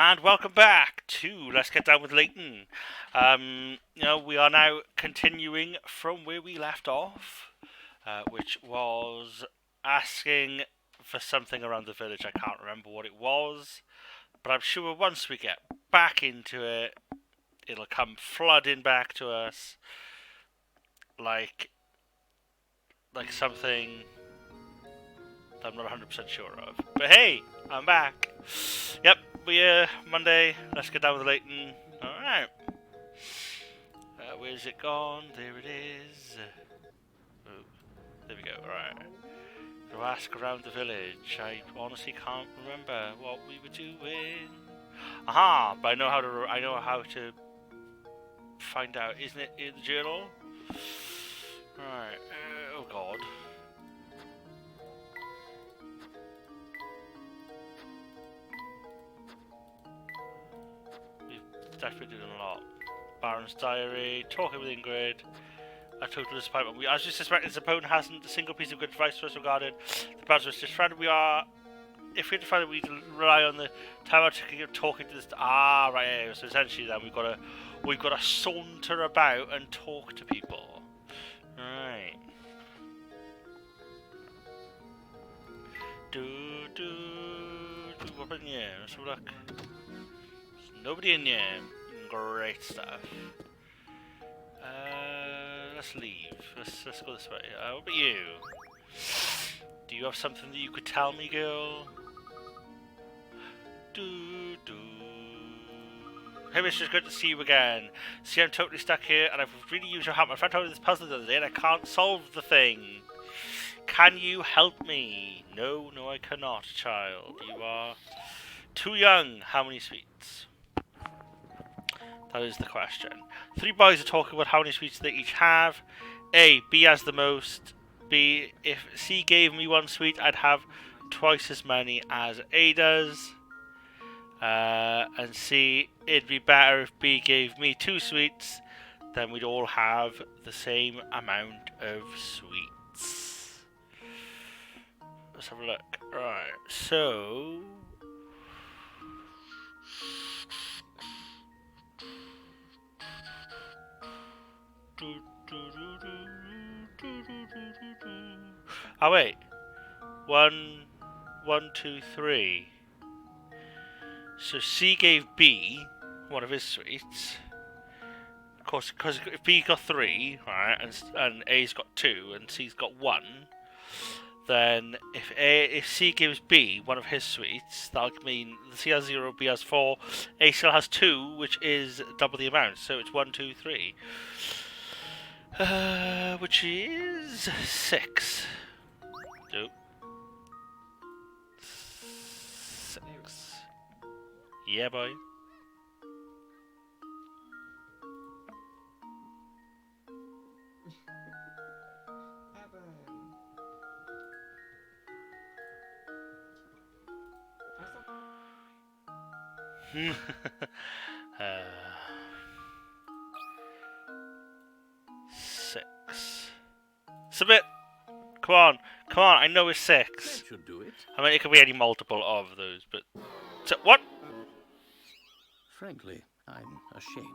And welcome back to Let's Get Down with Layton. We are now continuing from where we left off, which was asking for something around the village. I can't remember what it was, but I'm sure once we get back into it, it'll come flooding back to us like something that I'm not 100% sure of. But hey, I'm back. Yep, we're Monday. Let's get down with Layton. Alright. Where's it gone? There it is. Oh, there we go. Alright. To ask around the village. I honestly can't remember what we were doing. Aha! But I know how to find out. Isn't it in the journal? Alright. Oh god. Definitely doing a lot. Baron's diary, talking with Ingrid, a total disappointment. As we suspect, his opponent hasn't a single piece of good advice to us regarding the Baron's disfriend. If we find that we rely on the time to talking to this. Ah, right. Yeah, so essentially, then we've got to saunter about and talk to people. Right. What in here? Let's have a look. Nobody in here. Great stuff. Let's leave. Let's go this way. What about you? Do you have something that you could tell me, girl? Hey, Mister, it's good to see you again. See, I'm totally stuck here, and I've really used your help. My friend told me this puzzle the other day, and I can't solve the thing. Can you help me? No, I cannot, child. You are too young. How many sweets? That is the question. 3 boys are talking about how many sweets they each have. A, B has the most. B, if C gave me 1 sweet, I'd have twice as many as A does. And C, it'd be better if B gave me 2 sweets, then we'd all have the same amount of sweets. Let's have a look. Right, so... Oh wait, 1, 2, 3. So C gave B 1 of his sweets. Of course, because if B got 3, right, and A's got 2, and C's got 1, then if C gives B 1 of his sweets, that'll mean C has 0, B has 4, A still has 2, which is double the amount. So it's 1, 2, 3. Which is 6. Nope. 6. Yeah, boy. Six. Submit. Come on. I know it's 6. That should do it. I mean, it could be any multiple of those, but so, what? Frankly, I'm ashamed.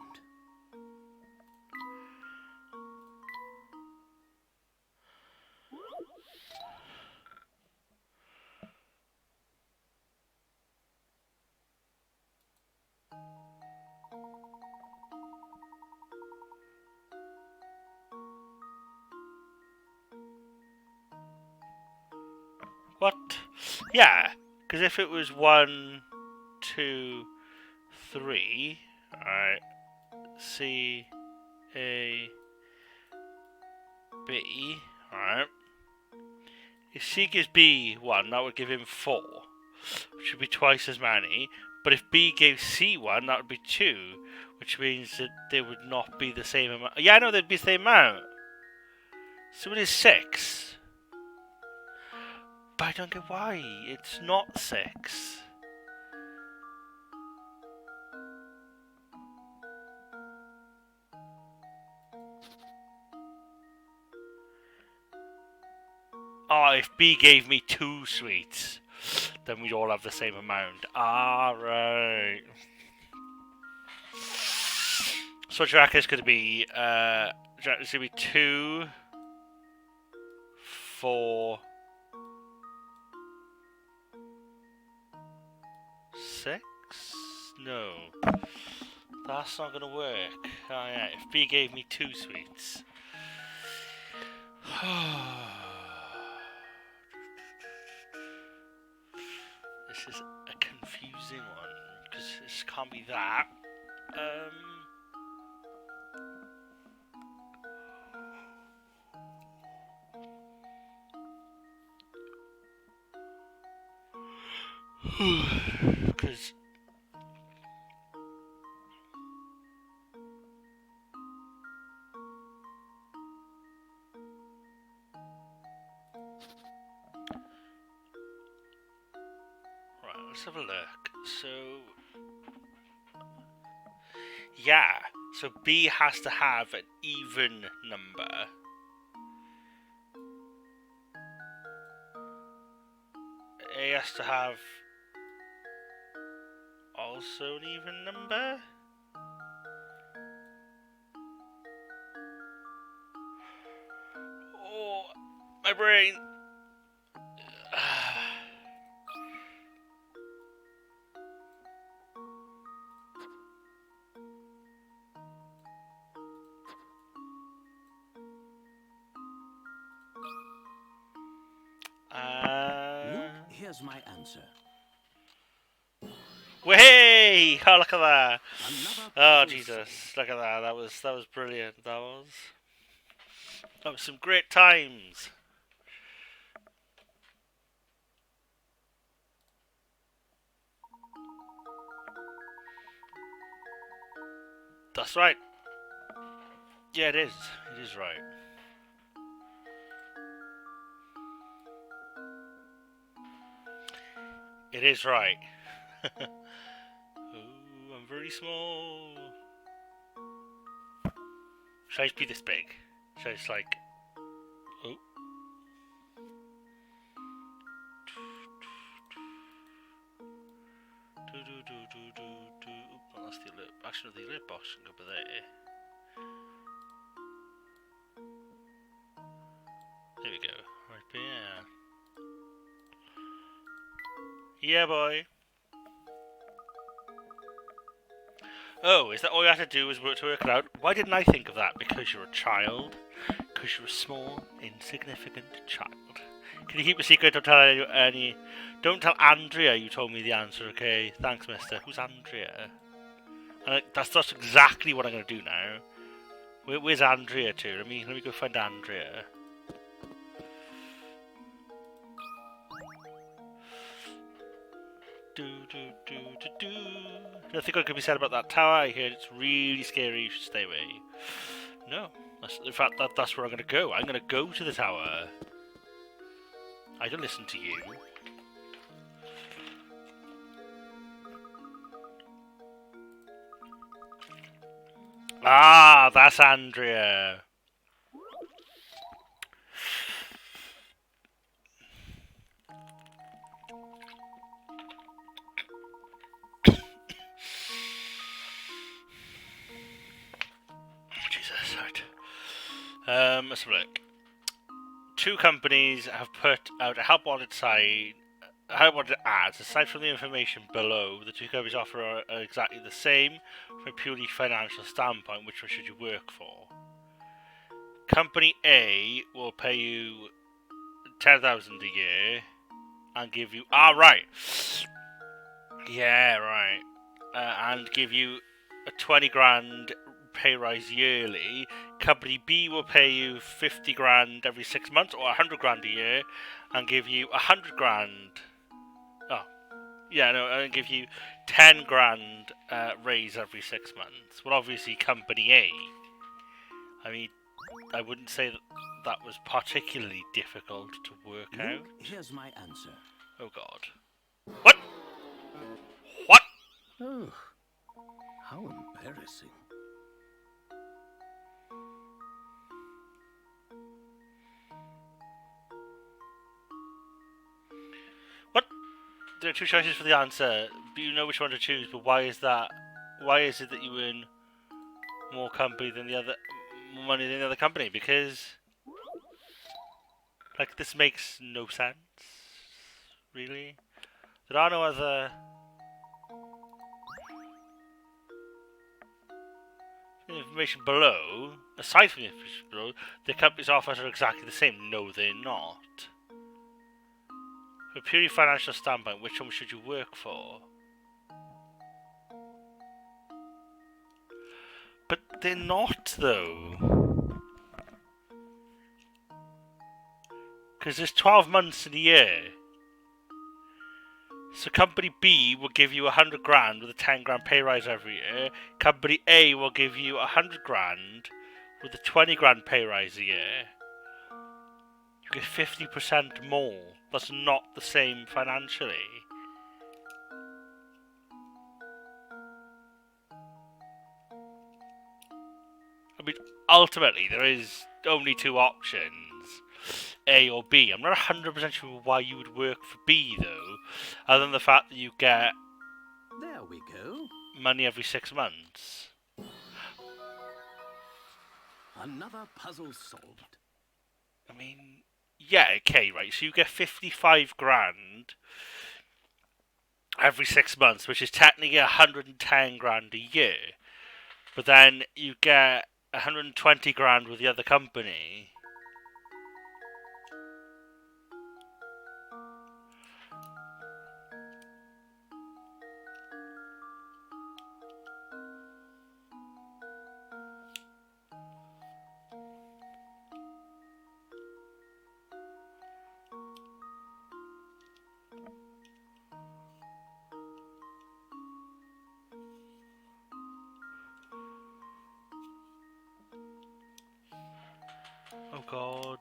What? Yeah, because if it was 1, 2, 3, alright, C, A, B, alright. If C gives B 1, that would give him 4, which would be twice as many. But if B gave C 1, that would be 2, which means that they would not be the same amount. Yeah, I know they'd be the same amount. So it is 6. But I don't get why. It's not 6. Oh, if B gave me 2 sweets, then we'd all have the same amount. Ah, right. So Jack is going to be, it's going to be 2, 4, 6? No. That's not going to work. Oh yeah, if B gave me 2 sweets. This is a confusing one, because this can't be that. Because right, let's have a look. So yeah, so B has to have an even number. A has to have also an even number. Oh, my brain. Look, here's my answer. Way! Oh, look at that! Another Oh, puzzle Jesus! solved. Look at that. That was brilliant. That was some great times. That's right. Yeah, it is. It is right. It is right. Oh, I'm very small. Should I just be this big? Should I just like... Oh. Oh, that's the alert. Actually, the alert box can go over there. There we go. Right there. Yeah, boy. Oh, is that all you had to do was to work it out? Why didn't I think of that? Because you're a child. Because you're a small, insignificant child. Can you keep a secret? Don't tell any... Don't tell Andrea you told me the answer, okay? Thanks, mister. Who's Andrea? And that's exactly what I'm going to do now. Where's Andrea to? Let me go find Andrea. Nothing good can be said about that tower. I heard it's really scary. You should stay away. No. In fact, that's where I'm going to go. I'm going to go to the tower. I don't listen to you. Ah, that's Andrea. Jesus, right. Let's have a look. 2 companies have put out a help wanted ads. Aside from the information below, the 2 companies offer are exactly the same from a purely financial standpoint. Which one should you work for? Company A will pay you 10,000 a year and give you right. Yeah, right. And give you a 20 grand pay rise yearly. Company B will pay you 50 grand every 6 months, or 100 grand a year, and give you 100 grand. Oh, yeah, no, and give you 10 grand raise every 6 months. Well, obviously, Company A. I mean, I wouldn't say that was particularly difficult to work out. Here's my answer. Oh, God. What? What? Oh, how embarrassing. What? there are two choices for the answer. You know which one to choose, but why is that? Why is it that you earn more company than the other, more money than the other company? Because, like, this makes no sense. Really, there are no other. The information below, aside from the information below, the company's offers are exactly the same. No, they're not. From a purely financial standpoint, which one should you work for? But they're not, though. Because there's 12 months in a year. So company B will give you 100 grand with a 10 grand pay rise every year. Company A will give you 100 grand with a 20 grand pay rise a year. You get 50% more. That's not the same financially. I mean, ultimately, there is only two options. A or B. I'm not 100% sure why you would work for B, though, other than the fact that you get There we go. money every 6 months. Another puzzle solved. I mean, yeah, okay, right. So you get 55 grand every 6 months, which is technically 110 grand a year. But then you get 120 grand with the other company. Oh god.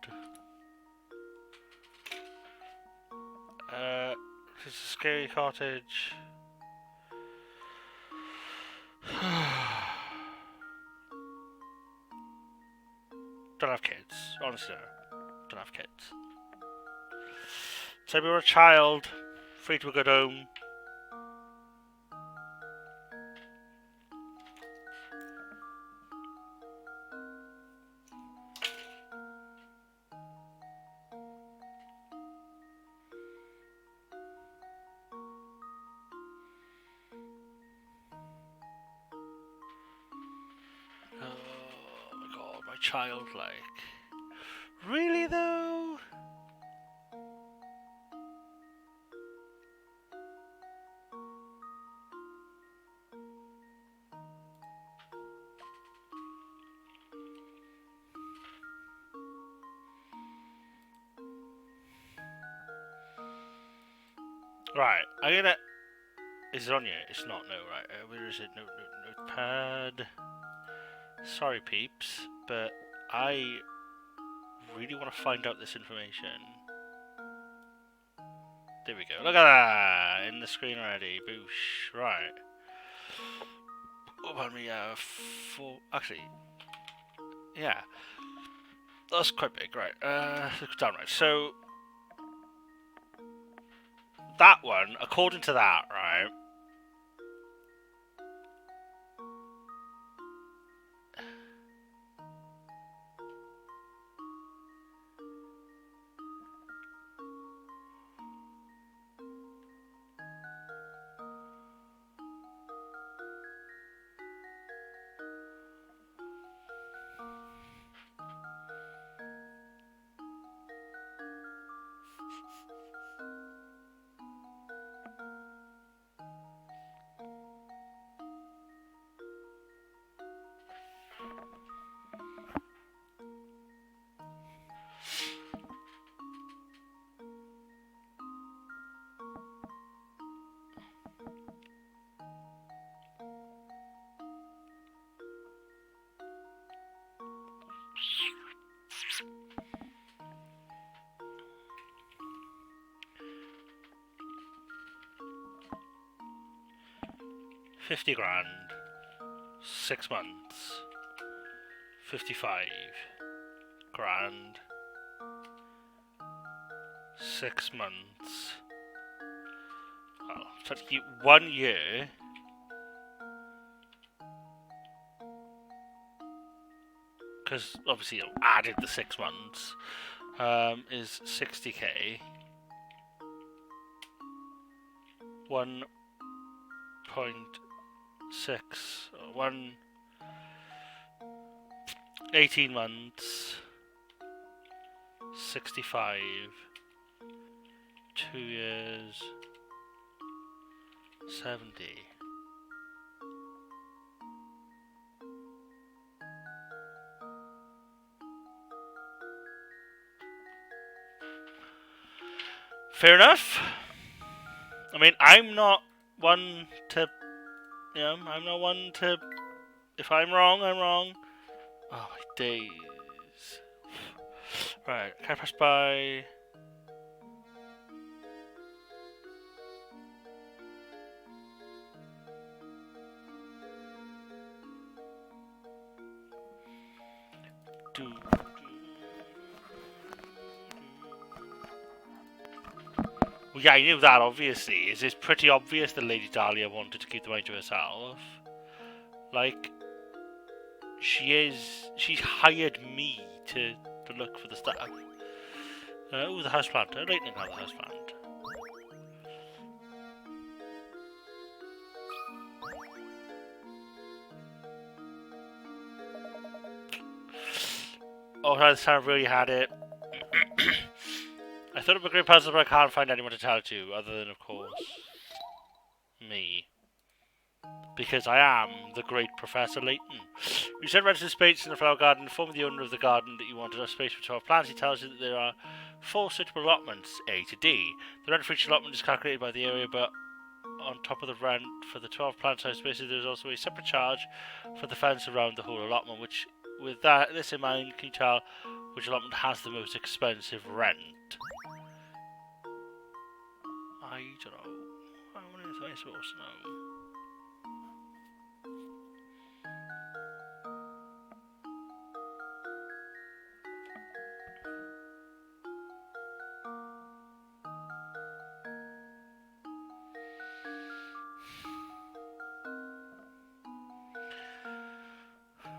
This is a scary cottage. Don't have kids. Honestly, don't have kids. So we were a child, free to a good home. Oh my god, my child, like. Really though? Right, I'm gonna. Is it on here? It's not, no, right. Where is it? No, notepad. Sorry, peeps, but I really want to find out this information. There we go. Look at that! In the screen already. Boosh. Right. Oh, pardon me, actually, yeah. That's quite big, right. Look down, right. So, that one, according to that, right. $50 grand, 6 months, 55 grand, 6 months, So to keep 1 year. Because obviously added the 6 months. Is 60k. 1.6. 18 months. 65. 2 years. 70. Fair enough. I mean, I'm not one to, I'm not one to, if I'm wrong, I'm wrong. Oh, my days. Right, can I press by? Well, yeah, I knew that, obviously. It's pretty obvious that Lady Dahlia wanted to keep the money to herself. Like, she's hired me to look for the stuff. Oh, the houseplant. I'd like to have the houseplant. Oh, this time I really had it. I thought it was a great puzzle, but I can't find anyone to tell it to, other than, of course, me. Because I am the great Professor Layton. You said rented space in the flower garden, inform the owner of the garden that you wanted a space for 12 plants. He tells you that there are 4 suitable allotments, A to D. The rent for each allotment is calculated by the area, but on top of the rent for the 12 plant-sized spaces, there is also a separate charge for the fence around the whole allotment, which, with this in mind, can you tell which allotment has the most expensive rent? I don't know. What am I supposed to know?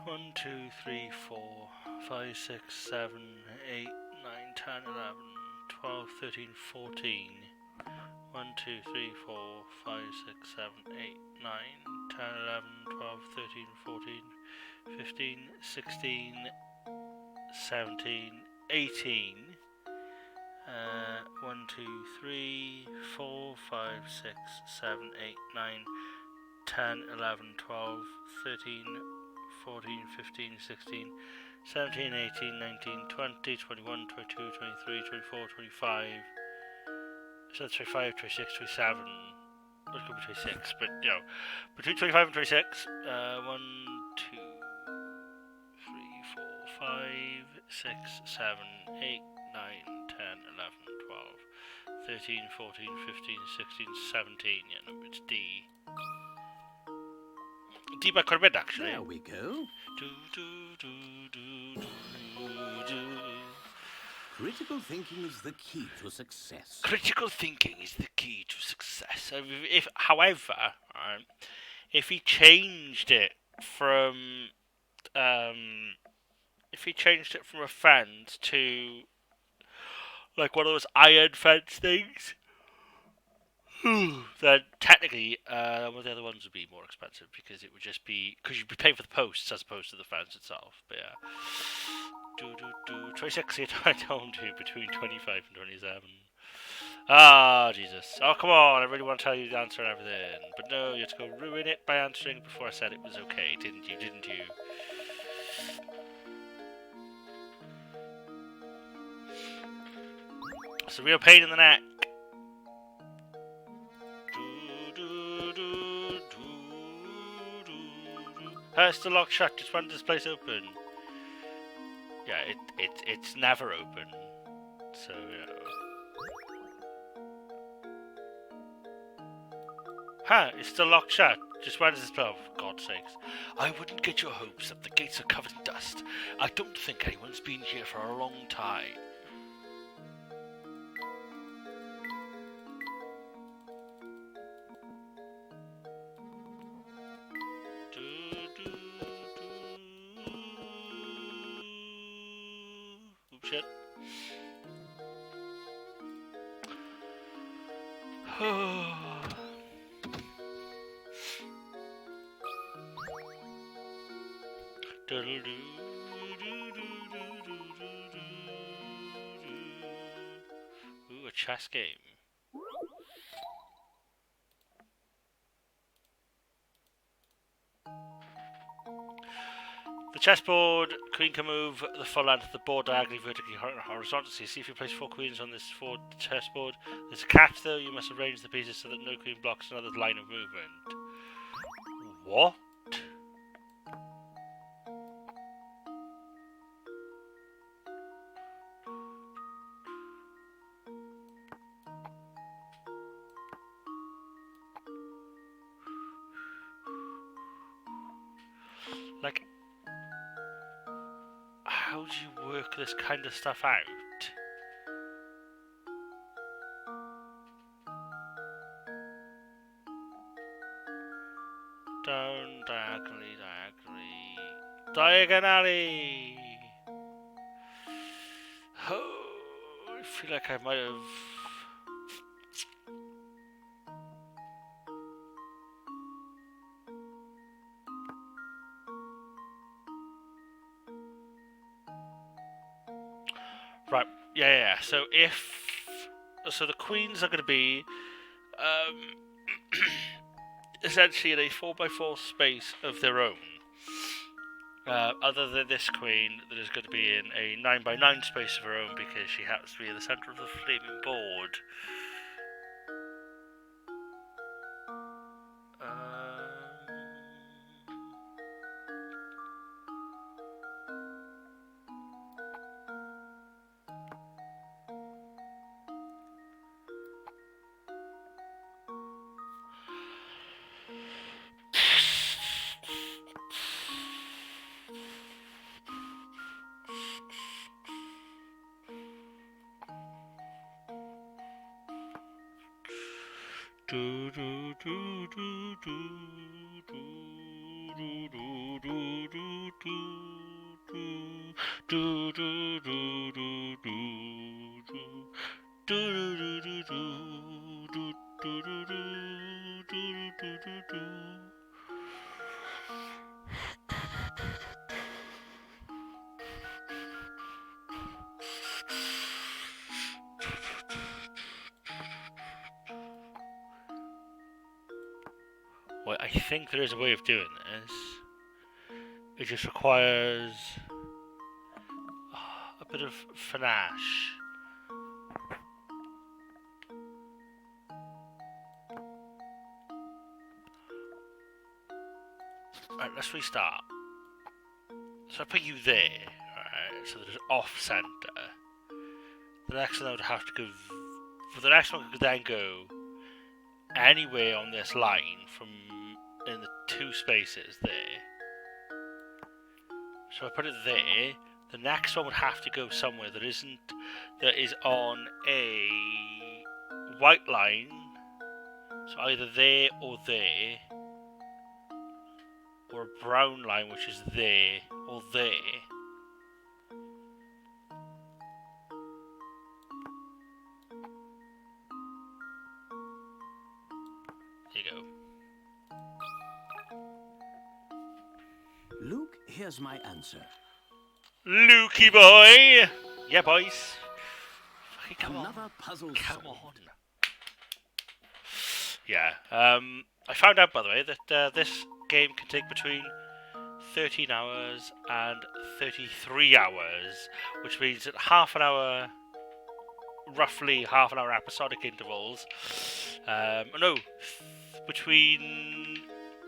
1, 2, 3, 4, 5, 6, 7, 8, 9, 10, 11, 12, 13, 14. 1, 2, 3, 4, 5, 6, 7, 8, 9, 10, 11, 12, 13, 14, 15, 16, 17, 18. 1, 2, 3, 4, 5, 6, 7, 8, 9, 10, 11, 12, 13, 14, 15, 16, 17, 18, 19, 20, 21, 22, 23, 24, 25. So 25, 26, 27. Well, it could be 26, but between 25 and 26. 1, 2, 3, 4, 5, 6, 7, 8, 9, 10, 11, 12, 13, 14, 15, 16, 17. Yeah, no, it's D. D by quite a bit, actually. There we go. Critical thinking is the key to success. Critical thinking is the key to success. However, if he changed it from a fence to like one of those iron fence things, then technically, well, the other ones would be more expensive because it would just be because you'd be paying for the posts as opposed to the fence itself. But yeah, 26 I told you between 25 and 27. Ah, Jesus. Oh, come on, I really want to tell you the answer and everything. But no, you had to go ruin it by answering before I said it was okay, didn't you? It's a real pain in the neck. It's still locked shut, just when does this place open? Yeah, it's never open. So, it's still locked shut. Just when does this play? Oh, for God's sakes. I wouldn't get your hopes up. The gates are covered in dust. I don't think anyone's been here for a long time. Ooh, a chess game. The chessboard, queen can move the full length of the board diagonally, vertically, horizontally. See if you place 4 queens on this chessboard. There's a catch though, you must arrange the pieces so that no queen blocks another's line of movement. What? Like, how do you work this kind of stuff out? Down, diagonally, diagonally. Oh, I feel like I might have. Right, yeah. So so the queens are going to be essentially in a 4x4 space of their own. Other than this queen, that is going to be in a 9x9 space of her own because she happens to be in the centre of the flaming board. Well, I think there is a way of doing this. It just requires a bit of finesse. Right, let's restart. So I put you there, right? So there's off center. The next one I would have to go. The next one could then go anywhere on this line from in the 2 spaces there. So I put it there. The next one would have to go somewhere that is on a white line. So either there or there. Or a brown line which is there or there. There you go. Luke, here's my answer. Lukey boy! Yeah, boys. Fucking come Another on. puzzle Come solved. on. Yeah. I found out, by the way, that this game can take between 13 hours and 33 hours, which means that roughly half an hour episodic intervals. Between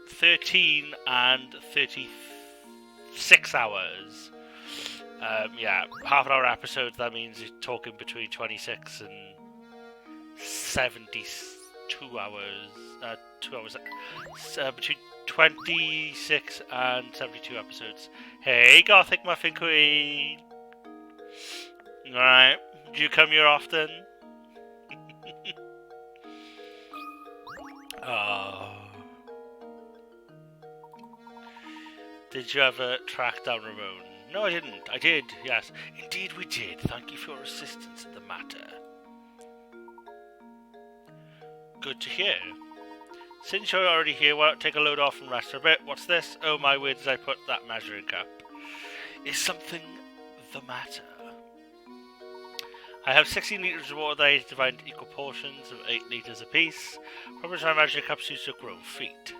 13 and 36 hours. Half an hour episodes, that means you're talking between 26 and 72 hours. 2 hours. Between 26 and 72 episodes. Hey, Gothic Muffin Queen! Alright, do you come here often? Oh. Did you ever track down Ramon? No, I didn't. I did, yes. Indeed we did. Thank you for your assistance in the matter. Good to hear. Since you're already here, why not take a load off and rest for a bit? What's this? Oh my, where did I put that measuring cup? Is something the matter? I have 16 litres of water that I divide into equal portions of 8 litres apiece. Probably my measuring cups used to grow feet.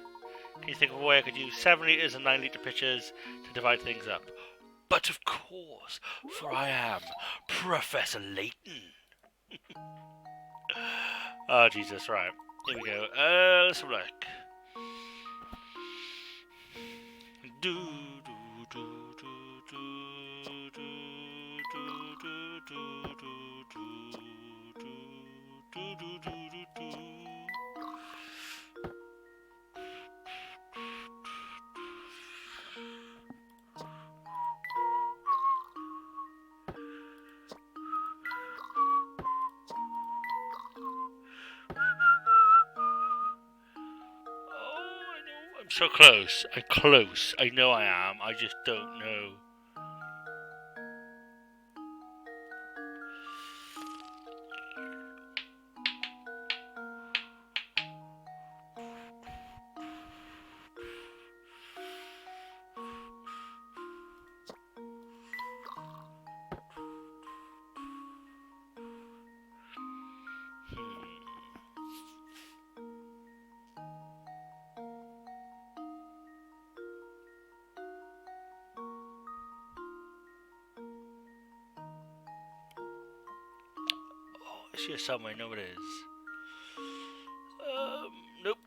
Can you think of a way I could use 7 litres and 9 litre pitchers to divide things up? But of course, for I am Professor Layton. Oh, Jesus, right. Here we go. Let's have a look. Do, do, do, do, do, do, do, do, do, do, do, do, do, do. I'm so close. I'm close. I know I am. I just don't know. It's here somewhere. I know it is. Nope.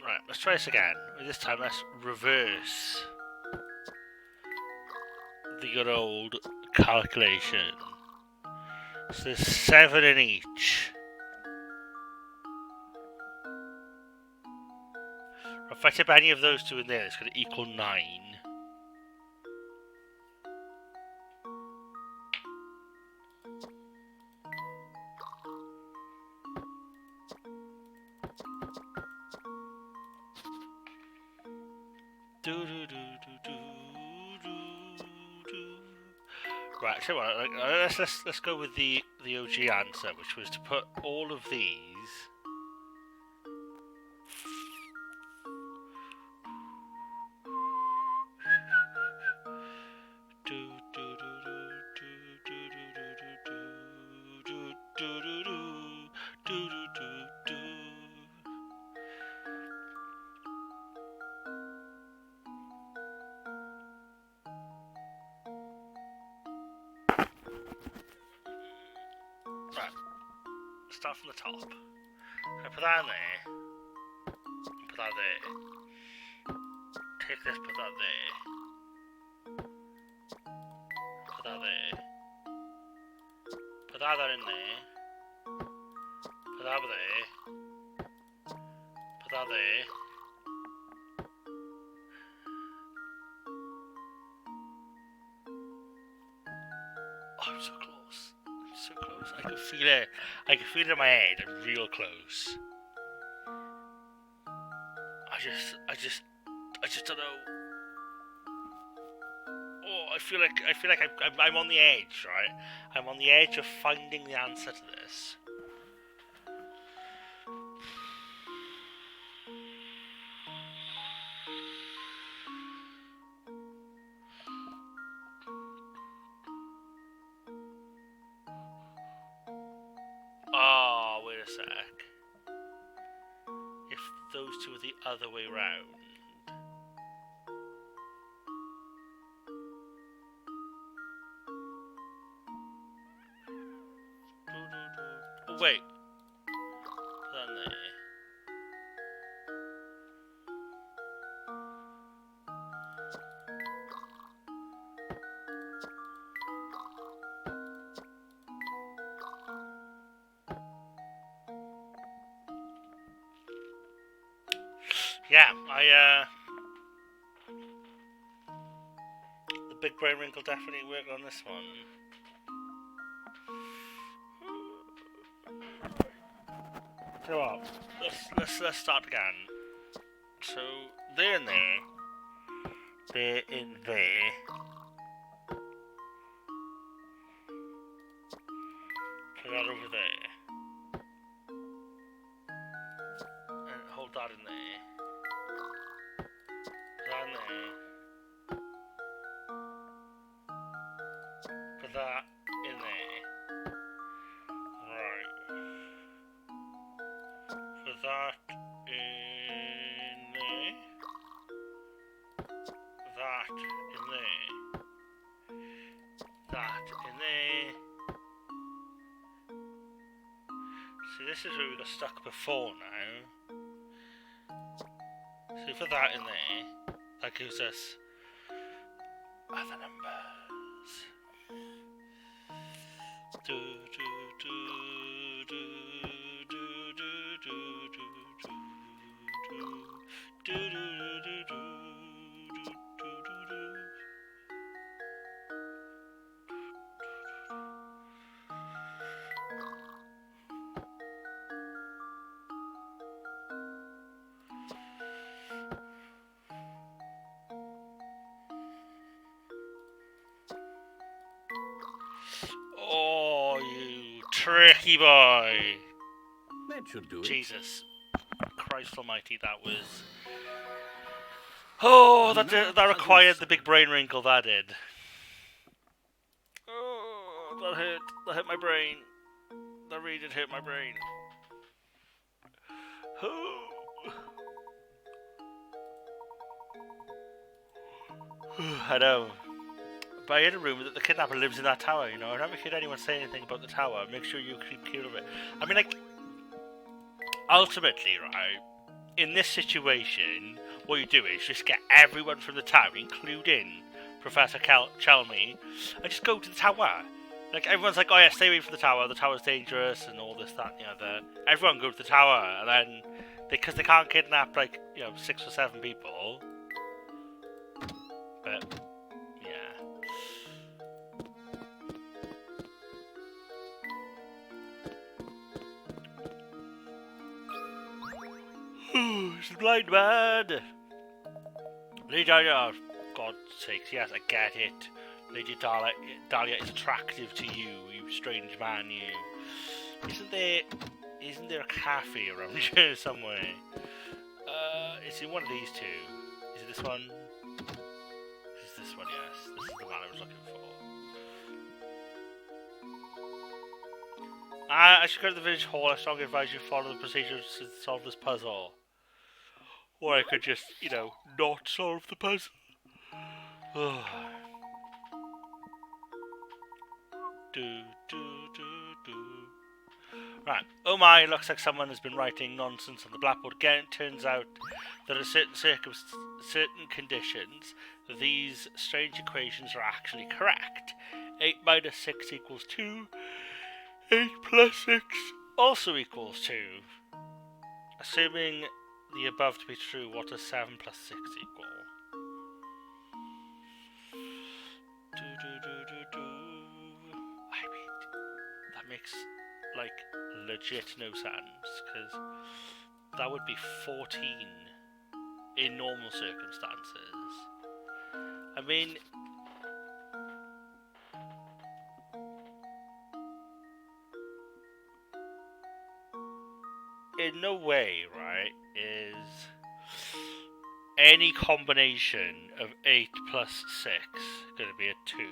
Right, let's try this again. This time, let's reverse the good old calculation. So there's 7 in each. If I tip any of those 2 in there, it's going to equal 9. Right, so let's go with the OG answer, which was to put all of these Right, start from the top. I put that in there. Put that there. Take this, put that there. Put that there. Put that in there. Put that there. Put that there. Oh, I'm so close. I'm so close. I can feel it. I can feel it in my head. I'm real close. I just don't know. Oh, I feel like I'm on the edge, right? I'm on the edge of finding the answer to this. Oh, wait a sec. If those 2 are the other way round. Oh, wait. Put that in there. Yeah, the big brain wrinkle definitely worked on this one. So what? Let's start again. So they're in there. They're in there. Put that over there. that in there. That in there. See, this is where we got stuck before now. So we put that in there. That gives us other numbers. Do, do, do, do, do, do, do, do, do, do, do, do, do. Oh, you tricky boy! That should do it. Jesus Christ Almighty, that was. Oh, that required the big brain wrinkle. That did. Oh, that hurt. That hurt my brain. That really did hurt my brain. Oh. I know. But I had a rumour that the kidnapper lives in that tower, you know. I never heard anyone say anything about the tower. Make sure you keep clear of it. I mean, like, ultimately, right, in this situation, what you do is just get everyone from the tower, including Professor Chelmy, and just go to the tower. Like, everyone's like, oh yeah, stay away from the tower's dangerous, and all this, that, and the other. Everyone go to the tower, and then, because they can't kidnap, like, 6 or 7 people. But, yeah. It's a blind man! Lady Dahlia, for God's sakes, yes, I get it. Lady Dahlia is attractive to you, you strange man, you. Isn't there a cafe around here somewhere? It's in one of these two. Is it this one? It's this one, yes. This is the one I was looking for. I should go to the village hall. I strongly advise you follow the procedures to solve this puzzle. Or I could just, not solve the puzzle. Right. Oh my, looks like someone has been writing nonsense on the blackboard again. It turns out that in certain conditions, these strange equations are actually correct. 8 minus 6 equals 2. 8 plus 6 also equals 2. Assuming the above to be true, what does 7 plus 6 equal? I mean, that makes, legit no sense, because that would be 14 in normal circumstances. I mean, in no way, right, is any combination of 8 plus 6 going to be a 2.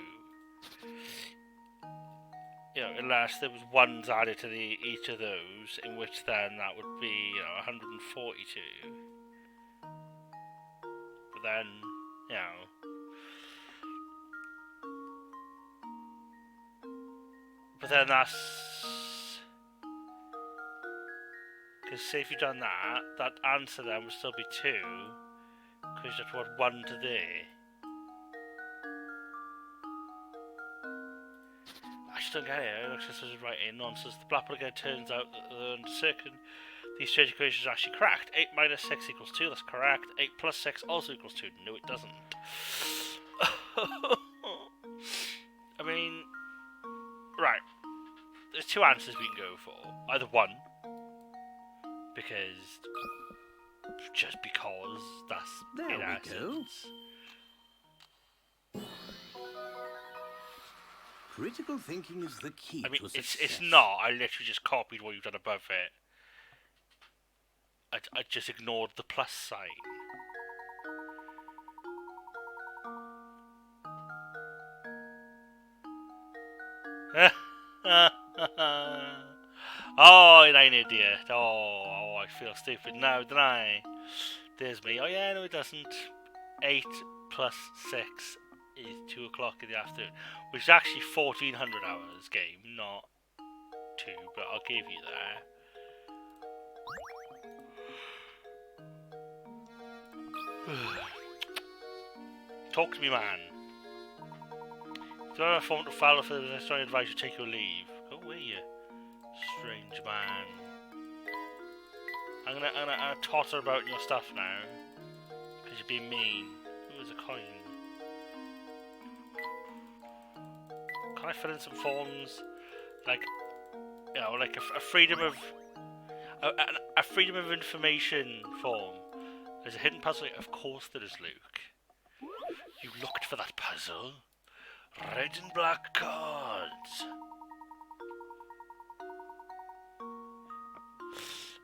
Unless there was 1s added to each of those, in which then that would be, 142. But then, But then that's... Because say if you've done that, that answer then would still be 2. Because you have to add 1 to there. I just don't get it. It looks just writing nonsense. The blackboard again turns out that under certain these strange equations are actually correct. 8 minus 6 equals 2, that's correct. 8 plus 6 also equals 2. No, it doesn't. I mean, right. There's 2 answers we can go for. Either 1, just because that's there in we essence. Go. Critical thinking is the key I mean, to success. it's not. I literally just copied what you've done above it. I just ignored the plus sign. Oh, you're an idiot. Oh, I feel stupid now, don't I? There's me. Oh yeah, no it doesn't. 8 plus 6 is 2 o'clock in the afternoon, which is actually 1400 hours game, not 2, but I'll give you that. Talk to me, man. Do I have a form to follow for the next time I advise you take your leave? Go away, you strange man. I'm gonna totter about your stuff now. Because you're being mean. Ooh, there's a coin. Can I fill in some forms? Like, you know, like a freedom of... A freedom of information form. There's a hidden puzzle. Of course there is, Luke. You looked for that puzzle. Red and black cards.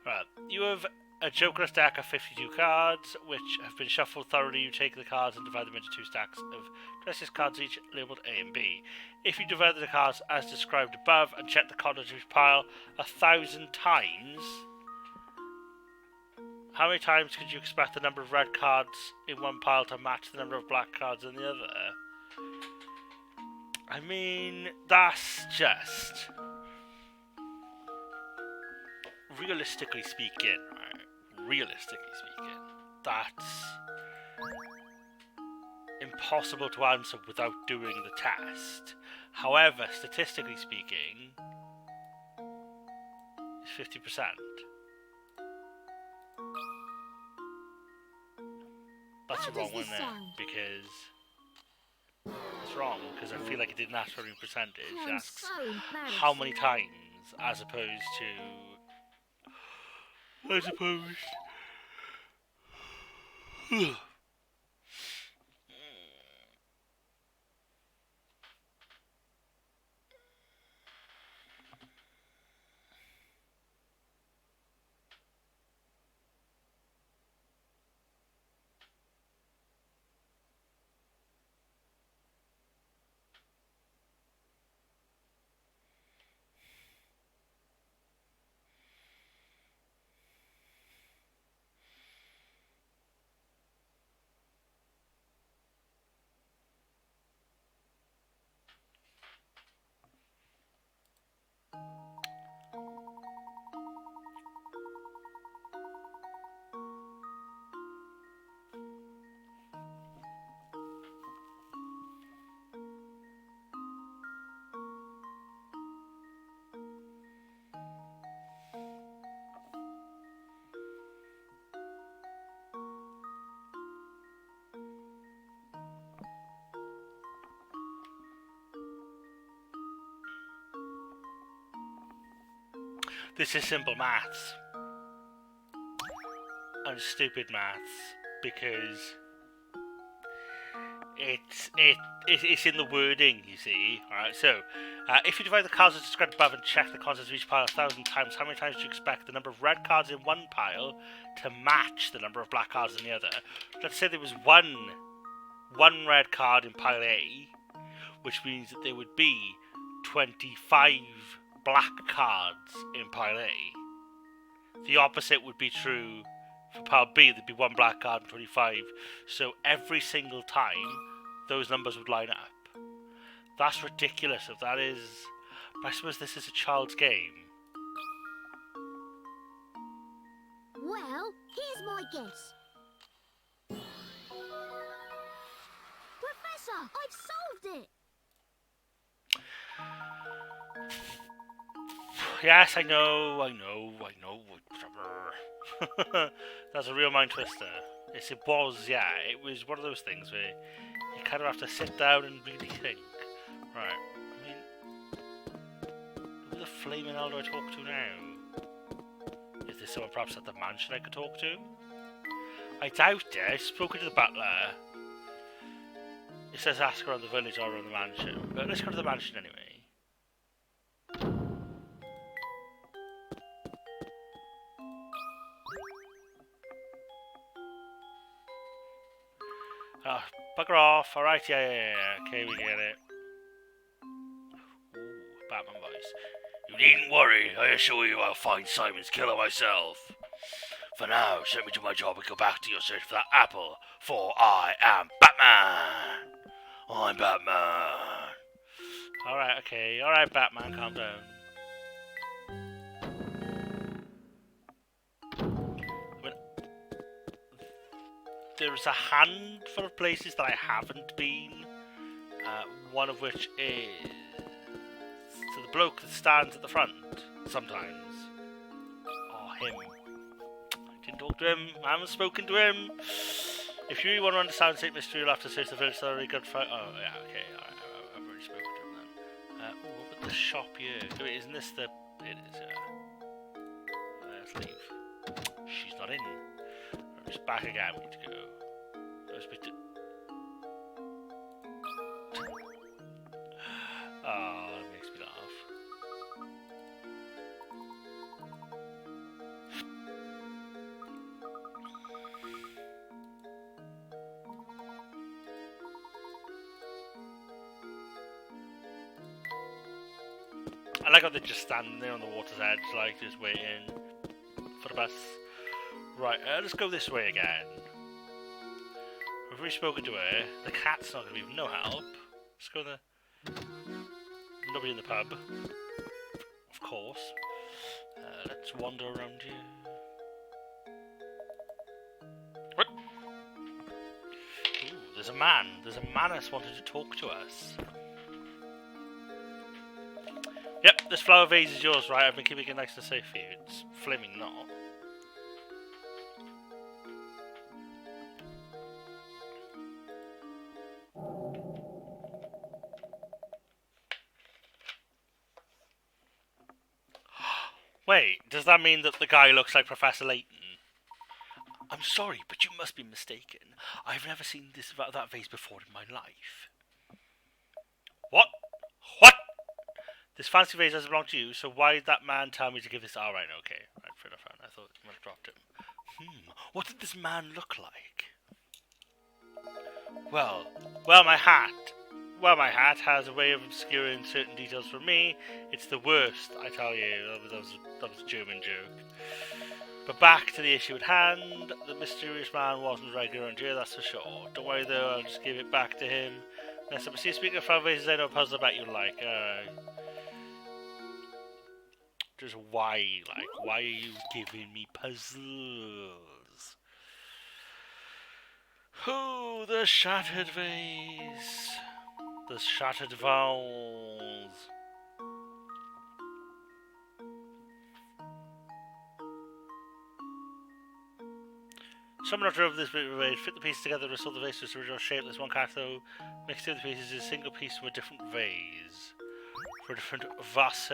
Right. You have a jokerless deck of 52 cards, which have been shuffled thoroughly. You take the cards and divide them into 2 stacks of dressed cards, each labelled A and B. If you divide the cards as described above and check the contents of each pile 1,000 times, how many times could you expect the number of red cards in one pile to match the number of black cards in the other? I mean, that's just... Realistically speaking, that's impossible to answer without doing the test. However, statistically speaking, it's 50%. That's a wrong one there, because it's wrong, because I feel like it didn't ask for any percentage. It asks how many times, as opposed to... This is simple maths. And stupid maths, because it's in the wording, you see. Alright, so, if you divide the cards as described above and check the contents of each pile 1,000 times, how many times do you expect the number of red cards in one pile to match the number of black cards in the other? Let's say there was one red card in pile A, which means that there would be 25 black cards in pile A. The opposite would be true for pile B. There'd be 1 black card and 25. So every single time, those numbers would line up. That's ridiculous if that is... But I suppose this is a child's game. Well, here's my guess. Professor, I've solved it! Yes, I know. That's a real mind twister. Yes, it was, yeah. It was one of those things where you kind of have to sit down and really think. Right, I mean, who the flaming hell do I talk to now? Is there someone perhaps at the mansion I could talk to? I doubt it. I've spoken to the butler. It says ask around the village or around the mansion. But let's go to the mansion anyway. Oh, bugger off. Alright, yeah. Okay, we get it. Ooh, Batman voice. You needn't worry. I assure you I'll find Simon's killer myself. For now, send me to my job and go back to your search for that apple, for I am Batman! I'm Batman! Alright, okay. Alright, Batman, calm down. I mean, there's a handful of places that I haven't been. One of which is to the bloke that stands at the front, sometimes. Oh, him. I didn't talk to him. I haven't spoken to him. If you really want to understand St. Mystery, you'll have to search the village thoroughly. Good fight. Oh, yeah, okay. I've already spoken to him then. What about the shop here? Wait, isn't this the... It is, let's leave. She's not in. It's back again. We need to go. Let's speak to... Oh, that makes me laugh. I like how they're just standing there on the water's edge, like, just waiting for the bus. Right, let's go this way again. We've already spoken to her. The cat's not going to be of no help. Let's go there. Nobody in the pub. Of course. Let's wander around here. What? Ooh, there's a man. There's a man that's wanted to talk to us. Yep, this flower vase is yours, right? I've been keeping it nice and safe for you. It's flaming not. Wait, does that mean that the guy looks like Professor Layton? I'm sorry, but you must be mistaken. I've never seen that vase before in my life. What? What? This fancy vase doesn't belong to you, so why did that man tell me to give this? All right, okay. Right, fair enough. I thought you might have dropped him. What did this man look like? Well, my hat. Well, my hat has a way of obscuring certain details for me. It's the worst, I tell you. That was a German joke. But back to the issue at hand. The mysterious man wasn't regular around here, that's for sure. Don't worry though, I'll just give it back to him. Next up, see, speaking of flower vases, I know a puzzle about you like. Just why? Like, why are you giving me puzzles? Oh, the shattered vase. The shattered vowels. Someone drove this bit of vase, fit the pieces together, restore the vase to its original shape. This one cast, though, mixed two of the pieces is a single piece from a different vase. For a different vase.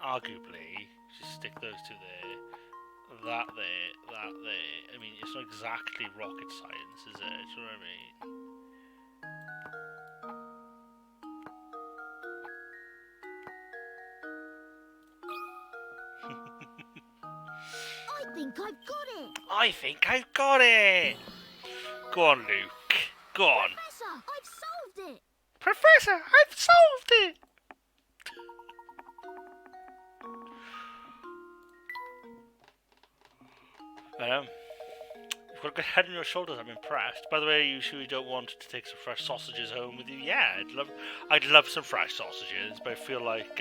Arguably, just stick those two there. That there, that there. I mean, it's not exactly rocket science, is it? Do you know what I mean? I think I've got it. I think I've got it! Go on, Luke. Go on. Professor, I've solved it. Professor, I've solved it! You've got a good head on your shoulders, I'm impressed. By the way, you sure you don't want to take some fresh sausages home with you? Yeah, I'd love some fresh sausages, but I feel like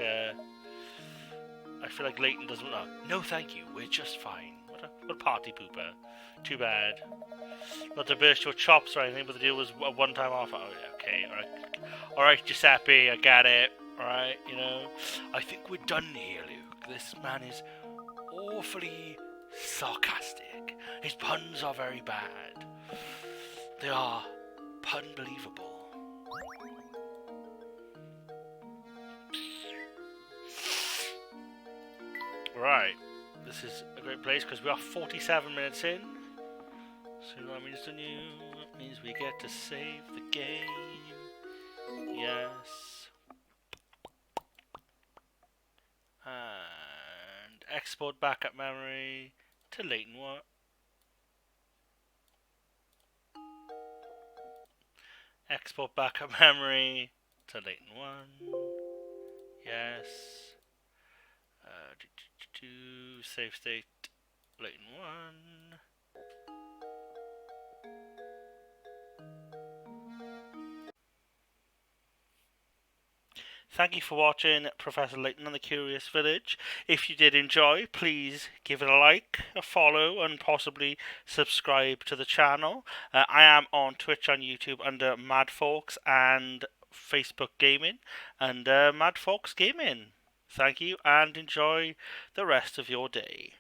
Layton doesn't know. No, thank you, we're just fine. What a party pooper. Too bad. Not to burst your chops or anything, but the deal was a one-time offer. Oh, yeah, okay, alright, Giuseppe, I get it. Alright, you know. I think we're done here, Luke. This man is awfully sarcastic. His puns are very bad. They are pun-believable. Right, this is a great place because we are 47 minutes in. So that means the new. That means we get to save the game. Yes. And export backup memory to Layton. What? Export backup memory to Layton 1. Yes. Save state. Layton 1. Thank you for watching Professor Layton and the Curious Village. If you did enjoy, please give it a like, a follow, and possibly subscribe to the channel. I am on Twitch and YouTube under MadFaux and Facebook Gaming and MadFaux Gaming. Thank you and enjoy the rest of your day.